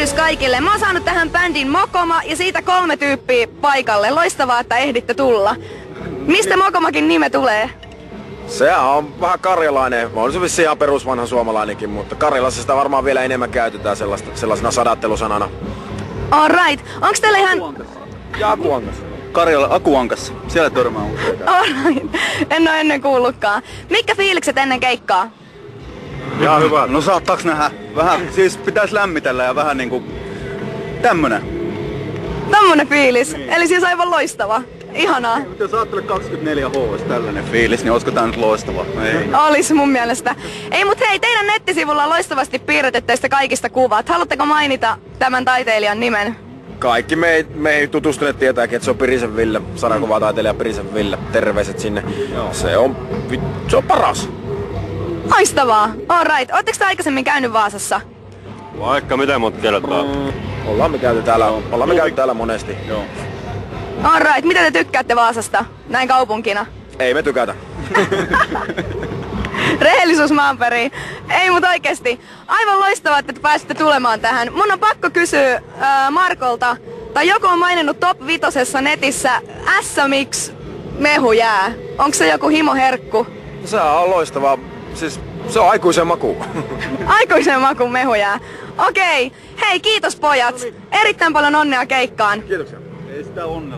tervehdys kaikille. Mä oon saanut tähän bändin Mokoma ja siitä 3 tyyppiä paikalle. Loistavaa, että ehditte tulla. Mistä Mokomakin nime tulee? Sehän on vähän karjalainen. On se vissiin ihan perusvanha suomalainenkin, mutta Karjalassa sitä varmaan vielä enemmän käytetään sellaisena sadattelusanana. Alright. Onks teillä ihan... Ja Akuankassa. Karjala Akuankassa. Siellä törmää useita. Alright. En oo ennen kuullutkaan. Mitkä fiilikset ennen keikkaa? Ihan hyvä. No saattaaks nähdä? Vähän, siis pitäis lämmitellä ja vähän niinku... Tämmönen. Tommonen fiilis. Eli siis aivan loistava. Ihanaa. Jos ajattelee 24H olisi tällainen fiilis, niin olisiko tää nyt loistava? Ei. Olis mun mielestä. Ei mut hei, teidän nettisivulla on loistavasti piirretty teistä kaikista kuvat. Haluatteko mainita tämän taiteilijan nimen? Kaikki meihin tutustuneet tietääkin, että se on Pirisen Ville, sarjakuvataiteilija Pirisen Ville. Terveiset sinne. Se on paras. Loistavaa. Alright. Ootteko te aikaisemmin käynyt Vaasassa? Vaikka mitä monta kertaa. Ollaan me käyty täällä monesti. Joo. Alright. Mitä te tykkäätte Vaasasta näin kaupunkina? Ei me tykätä. Rehellisyys maanperiin. Ei mut oikeesti. Aivan loistavaa, että te pääsitte tulemaan tähän. Mun on pakko kysyä Markolta, tai joku on maininnut Top 5 netissä SMX mehujää. Onko se joku himoherkku? Se on loistavaa. Siis se on aikuisen maku. Aikuisen makun mehujää. Okei. Hei, kiitos pojat. Erittäin paljon onnea keikkaan. Kiitoksia. Ei sitä onnea.